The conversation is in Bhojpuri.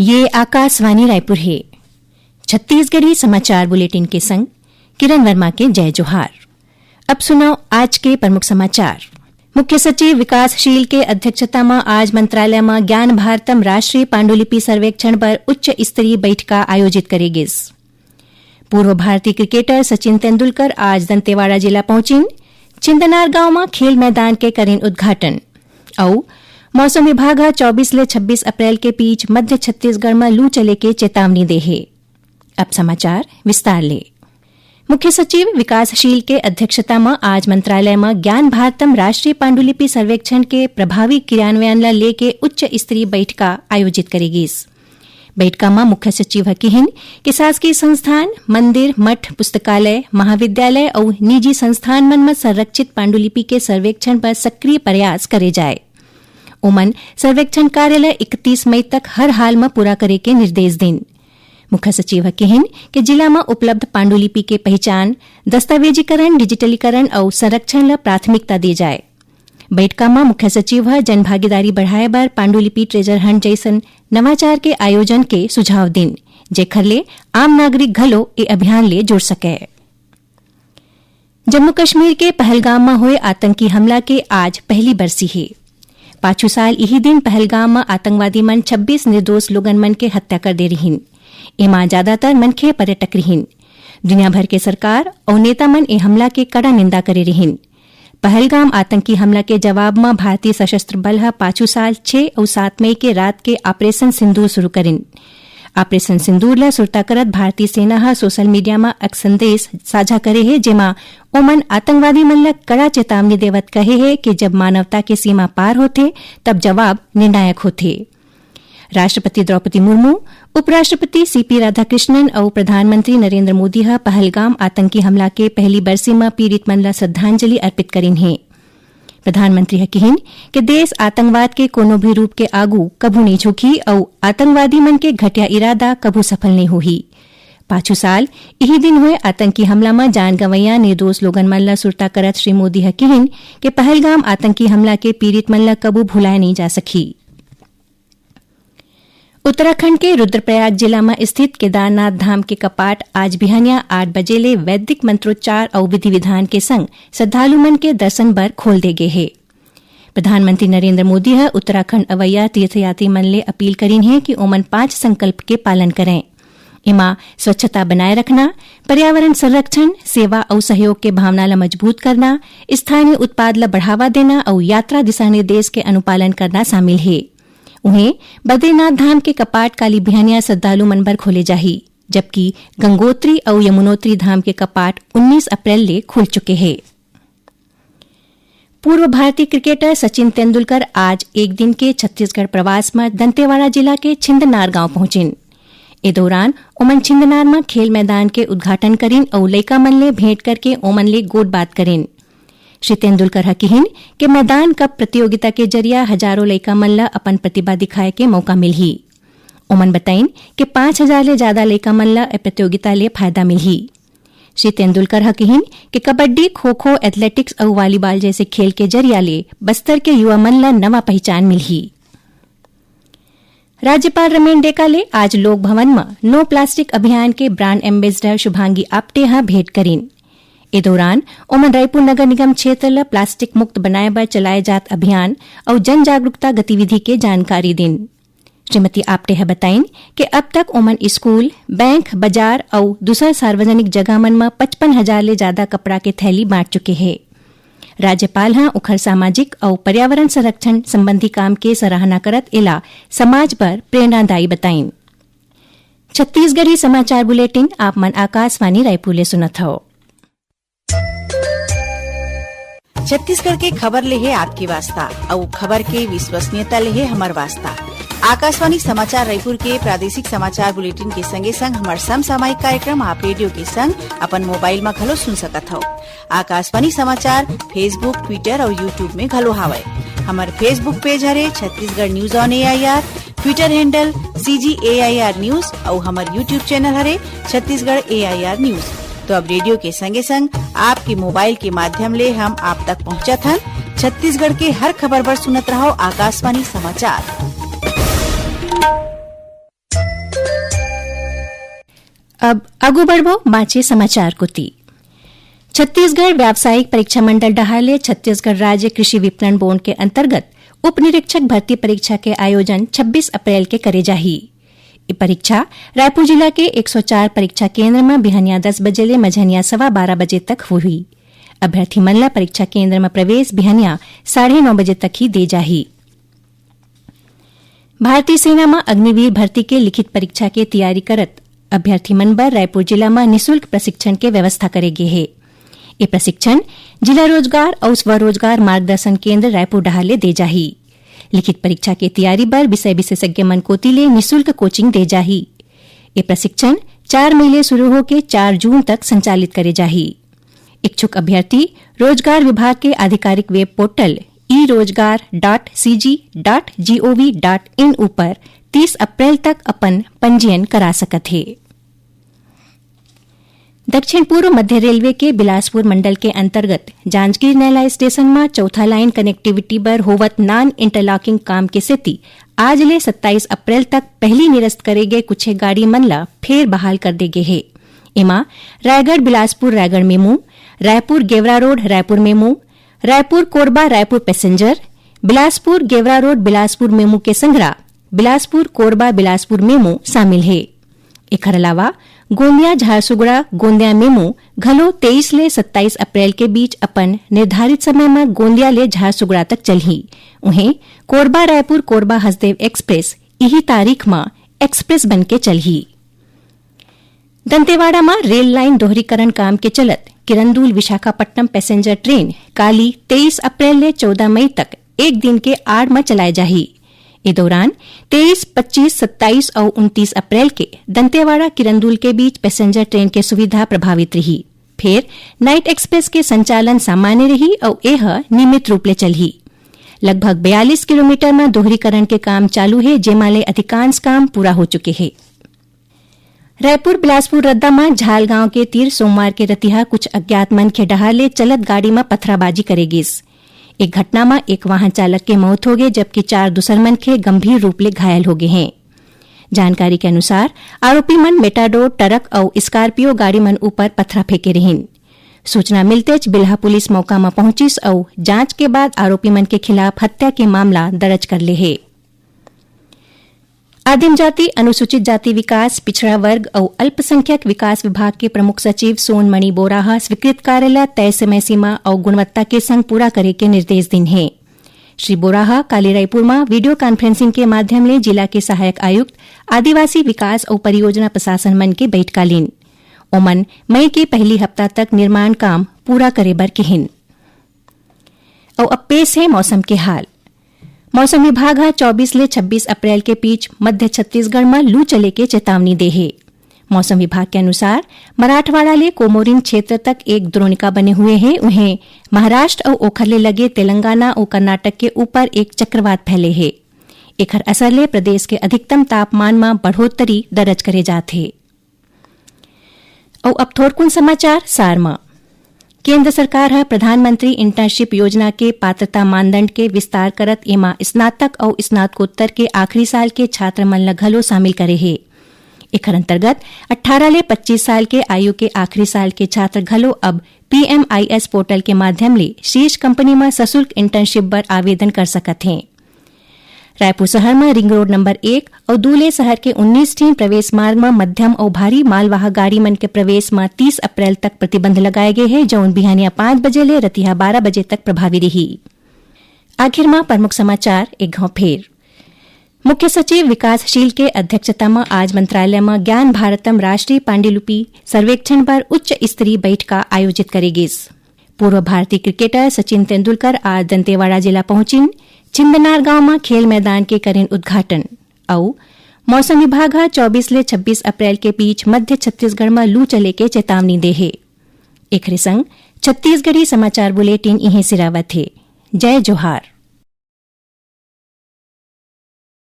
ये आकाशवाणी रायपुर है। छत्तीसगढ़ी समाचार बुलेटिन के संग किरण वर्मा के जय जोहार। अब सुनाओ आज के प्रमुख समाचार। मुख्य सचिव विकासशील के अध्यक्षता में आज मंत्रालय में ज्ञान भारतम राष्ट्रीय पांडुलिपि सर्वेक्षण पर उच्च स्तरीय बैठक आयोजित करेगी। पूर्व भारतीय क्रिकेटर सचिन तेंदुलकर आज दंतेवाड़ा जिला पहुंचिन। चिंदनार गांव में खेल मैदान के करें उद्घाटन। और मौसम विभाग 24 से 26 अप्रैल के बीच मध्य छत्तीसगढ़ में लू चले के चेतावनी दे है। अब समाचार विस्तार ले। मुख्य सचिव विकासशील के अध्यक्षता में आज मंत्रालय में ज्ञान भारतम राष्ट्रीय पांडुलिपि सर्वेक्षण के प्रभावी क्रियान्वयन ला लेके उच्च स्तरीय बैठक आयोजित करेगी। बैठक में मुख्य सचिव कहिन कि शासकीय संस्थान, मंदिर, मठ, पुस्तकालय, महाविद्यालय और निजी संस्थान मन में संरक्षित पांडुलिपि के सर्वेक्षण पर सक्रिय प्रयास करे जाए। ओमन सर्वेक्षण कार्यालय 31 मई तक हर हाल में पूरा करे के निर्देश दें। मुख्य सचिव कहिन कि जिला में उपलब्ध पांडुलिपि के पहचान, दस्तावेजीकरण, डिजिटलीकरण और संरक्षण ला प्राथमिकता दी जाए। बैठक में मुख्य सचिव जन भागीदारी बढ़ाए बर पांडुलिपि ट्रेजर हंट जैसन नवाचार के आयोजन के सुझाव दिन, जेखर ले आम नागरिक घलो ए अभियान ले जुड़ सके। जम्मू कश्मीर के पहलगाम में हुए आतंकी हमला के आज पहली बरसी है। पाछू साल यही दिन पहलगाम में आतंकवादी मन 26 निर्दोष लोगन मन के हत्या कर दे रहीन। एमा ज्यादातर मनखे पर्यटक रहीन। दुनिया भर के सरकार और नेता मन ए हमला के कड़ा निंदा करे रहीन। पहलगाम आतंकी हमला के जवाब में भारतीय सशस्त्र बल पाछू साल 6 और 7 मई के रात के ऑपरेशन सिंदूर शुरू करिन। ऑपरेशन सिंदूर ला सुरता करत भारतीय सेना सोशल मीडिया में एक संदेश साझा करे है, जेमा ओमन आतंकवादी मन ला कड़ा चेतावनी देवत कहे है कि जब मानवता के सीमा पार होथे तब जवाब निर्णायक होथे। राष्ट्रपति द्रौपदी मुर्मू, उपराष्ट्रपति सीपी राधाकृष्णन और प्रधानमंत्री नरेंद्र मोदी पहलगाम आतंकी हमला के पहली बरसी में पीड़ित मन ला श्रद्धांजलि अर्पित करिन है। प्रधानमंत्री कहिन कि देश आतंकवाद के कोनो भी रूप के आगू कभू नहीं झुकी और आतंकवादी मन के घटिया इरादा कभू सफल नहीं हुई। पाछू साल यही दिन हुए आतंकी हमला में जान गंवैया निर्दोष लोगन मन ला सुरता करत श्री मोदी कहिन कि पहलगाम आतंकी हमला के पीड़ित मन ला कभू भुलाए नहीं जा सकी। उत्तराखंड के रुद्रप्रयाग जिला में स्थित केदारनाथ धाम के कपाट आज बिहानिया 8 बजे ले वैदिक मंत्रोच्चार और विधि विधान के संग श्रद्धालु मन के दर्शन बर खोल दे गए है। प्रधानमंत्री नरेंद्र मोदी उत्तराखंड अवैया तीर्थयात्री मन ले अपील करीन है कि ओमन 5 संकल्प के पालन करें। इमा स्वच्छता बनाए रखना, पर्यावरण संरक्षण, सेवा और सहयोग के भावना ला मजबूत करना, स्थानीय उत्पाद ला बढ़ावा देना और यात्रा दिशा निर्देश के अनुपालन करना शामिल है। उन्हें बद्रीनाथ धाम के कपाट काली बिहानिया श्रद्धालु मन भर खोले जाही, जबकि गंगोत्री और यमुनोत्री धाम के कपाट 19 अप्रैल ले खुल चुके हैं। पूर्व भारतीय क्रिकेटर सचिन तेंदुलकर आज एक दिन के छत्तीसगढ़ प्रवास में दंतेवाड़ा जिला के छिंदनार गांव पहुंचिन। ए दौरान ओमन छिंदनार में खेल मैदान के उद्घाटन करिन और लइका मन ले भेंट करके ओमन ले गोट बात करिन। श्री तेंदुलकर कहिन कि मैदान कप प्रतियोगिता के जरिया हजारों लइका मन ला अपन प्रतिभा दिखाए के मौका मिलही। ओमन बताइन कि 5000 ले ज्यादा लइका मन ला प्रतियोगिता ले फायदा मिलही। श्री तेंदुलकर कहिन कि कबड्डी, खो-खो, एथलेटिक्स और वॉलीबॉल जैसे खेल के जरिया ले बस्तर के युवा मन ला नवा पहचान मिलही। राज्यपाल रमेन डेका ले आज लोक भवन में नो प्लास्टिक अभियान के ब्रांड एम्बेसडर शुभांगी आप्टे भेंट करीन। ए दौरान ओमन रायपुर नगर निगम क्षेत्र ला प्लास्टिक मुक्त बनाए बर चलाए जात अभियान और जन जागरूकता गतिविधि के जानकारी दिन। श्रीमती आप्टे बताइन कि अब तक ओमन स्कूल, बैंक, बाजार और दूसर सार्वजनिक जगह मन में 55,000 ले ज्यादा कपड़ा के थैली बांट चुके हैं। राज्यपाल उखर सामाजिक और पर्यावरण संरक्षण संबंधी काम के सराहना करत एला समाज पर प्रेरणादायी बताइन। छत्तीसगढ़ी समाचार बुलेटिन आप मन आकाशवाणी रायपुर ले सुनत हो। छत्तीसगढ़ के खबर ले है आपकी वास्ता और खबर के विश्वसनीयता ले है हमार वास्ता। आकाशवाणी समाचार रायपुर के प्रादेशिक समाचार बुलेटिन के संगे संग हमार समसामयिक कार्यक्रम आप रेडियो के संग अपन मोबाइल में घलो सुन सकत हो। आकाशवाणी समाचार फेसबुक, ट्विटर और यूट्यूब में घलो हावय। हमार फेसबुक पेज हरे Chhattisgarh news on AIR, Twitter handle CGAIR news और हमार यूट्यूब चैनल हरे छत्तीसगढ़ AIR न्यूज। तो अब रेडियो के संगे संग आपके मोबाइल के माध्यम ले हम आप तक पहुंचत हन। छत्तीसगढ़ के हर खबर पर सुनत रहो आकाशवाणी समाचार। अब आगू बढ़बो माचे समाचार कुती। छत्तीसगढ़ व्यावसायिक परीक्षा मंडल डहाले छत्तीसगढ़ राज्य कृषि विपणन बोर्ड के अंतर्गत उप निरीक्षक भर्ती परीक्षा के आयोजन 26 अप्रैल के करे जाही। ये परीक्षा रायपुर जिला के 104 परीक्षा केंद्र में बिहनिया 10 बजे ले मझनिया 12:15 बजे तक हुई। अभ्यर्थी मन ला परीक्षा केंद्र में प्रवेश बिहनिया 9:30 बजे तक ही दे जाही। भारतीय सेना में अग्निवीर भर्ती के लिखित परीक्षा के तैयारी करत अभ्यर्थी मन बर रायपुर जिला में निःशुल्क प्रशिक्षण के व्यवस्था करे गे हे। ये प्रशिक्षण जिला रोजगार और स्वरोजगार मार्गदर्शन केंद्र रायपुर डहाले दे जाही। लिखित परीक्षा के तैयारी बर विषय विशेषज्ञ मन कोती ले निःशुल्क कोचिंग दे जाही। ये प्रशिक्षण 4 मई ले शुरू होकर 4 जून तक संचालित करे जाही। इच्छुक अभ्यर्थी रोजगार विभाग के आधिकारिक वेब पोर्टल erojgar.cg.gov.in ऊपर 30 अप्रैल तक अपन पंजीयन करा सकत है। दक्षिण पूर्व मध्य रेलवे के बिलासपुर मंडल के अंतर्गत जांजगीर नैला स्टेशन में चौथा लाइन कनेक्टिविटी बर होवत नॉन इंटरलॉकिंग काम के सेती आज ले 27 अप्रैल तक पहली निरस्त करे गए कुछ गाड़ी मन ला फेर बहाल कर दे गे हे। एमा Raigarh Bilaspur Raigarh MEMU, Raipur Gevra road Raipur MEMU, Raipur Korba Raipur passenger, Bilaspur Gevra road Bilaspur MEMU के संगरा बिलासपुर कोरबा बिलासपुर मेमू शामिल है। एकर अलावा गोंदिया झारसुगड़ा गोंदिया मेमू घलो 23 ले 27 अप्रैल के बीच अपन निर्धारित समय में गोंदिया ले झारसुगड़ा तक चलही। उन्हें कोरबा रायपुर कोरबा हसदेव एक्सप्रेस यही तारीख में एक्सप्रेस बन के चलही। दंतेवाड़ा में रेल लाइन दोहरीकरण काम के चलत किरंदुल विशाखापट्टनम पैसेंजर ट्रेन काली 23 अप्रैल ले 14 मई तक एक दिन के आड़ में चलाए जाही। इस दौरान 23, 25, 27 और 29 अप्रैल के दंतेवाड़ा किरंदुल के बीच पैसेंजर ट्रेन के सुविधा प्रभावित रही। फिर नाइट एक्सप्रेस के संचालन सामान्य रही और यह नियमित रूप ले चलही। लगभग 42 किलोमीटर में दोहरीकरण के काम चालू है, जेमाले अधिकांश काम पूरा हो चुके हैं। रायपुर बिलासपुर रद्दा में झाल गांव के तीर सोमवार के रतिहा कुछ अज्ञात मन के डहाले चलत गाड़ी में पथराबाजी करेगिस। एक घटना में एक वाहन चालक के मौत हो गए जबकि 4 दूसर मन के गंभीर रूप ले घायल हो गए हैं। जानकारी के अनुसार आरोपी मन मेटाडोर ट्रक और स्कॉर्पियो गाड़ी मन ऊपर पथरा फेंके रहिन। सूचना मिलते बिल्हा पुलिस मौका में पहुंचिस और जांच के बाद आरोपी मन के खिलाफ हत्या के मामला दर्ज कर ले है। आदिम जाति अनुसूचित जाति विकास पिछड़ा वर्ग और अल्पसंख्यक विकास विभाग के प्रमुख सचिव सोनमणि बोराहा स्वीकृत कार्यालय तय समय सीमा और गुणवत्ता के संग पूरा करे के निर्देश दिन है। श्री बोराहा काली रायपुर में वीडियो कॉन्फ्रेंसिंग के माध्यम ले जिला के सहायक आयुक्त आदिवासी विकास और परियोजना प्रशासन मन के बैठकालीन ओमन मई के पहली हफ्ता तक निर्माण काम पूरा करे बर किहिन। और अब पेश है मौसम के हाल। मौसम विभाग 24 ले 26 अप्रैल के बीच मध्य छत्तीसगढ़ में लू चले के चेतावनी दे है। मौसम विभाग के अनुसार मराठवाड़ा ले कोमोरिन क्षेत्र तक एक द्रोणिका बने हुए हैं। उन्हें महाराष्ट्र और ओखर ले लगे तेलंगाना और कर्नाटक के ऊपर एक चक्रवात फैले है। एकर असर ले प्रदेश के अधिकतम तापमान में बढ़ोतरी दर्ज करे जाते। और अब थोड़कुन समाचार सार में। केंद्र सरकार है प्रधानमंत्री इंटर्नशिप योजना के पात्रता मानदंड के विस्तार करत एमा स्नातक और स्नातकोत्तर के आखिरी साल के छात्र मन ला घलो शामिल करे है। एकर अंतर्गत 18 ले 25 साल के आयु के आखिरी साल के छात्र घलो अब PMIS पोर्टल के माध्यम ले शीर्ष कंपनी में सशुल्क इंटर्नशिप बर आवेदन कर सकत हैं। रायपुर शहर में रिंग रोड नंबर 1 और दूले शहर के 19 टीम प्रवेश मार्ग में मध्यम और भारी मालवाहक गाड़ी मन के प्रवेश में 30 अप्रैल तक प्रतिबंध लगाए गए हैं, जौन बिहानिया 5 बजे ले रतिहा 12 बजे तक प्रभावी रही। आखिर में प्रमुख समाचार एक घाव फेर। मुख्य सचिव विकासशील के अध्यक्षता में आज मंत्रालय में ज्ञान भारतम राष्ट्रीय पांडुलिपि सर्वेक्षण पर उच्च स्तरीय बैठक आयोजित करेगी। पूर्व भारतीय क्रिकेटर सचिन तेंदुलकर आज दंतेवाड़ा जिला पहुंचिन। छिंदनार गांव में खेल मैदान के करें उद्घाटन। और मौसम विभाग 24 ले 26 अप्रैल के बीच मध्य छत्तीसगढ़ में लू चले के चेतावनी दे है। एक संग छत्तीसगढ़ी समाचार बुलेटिन इहें सिरावत है। जय जोहार।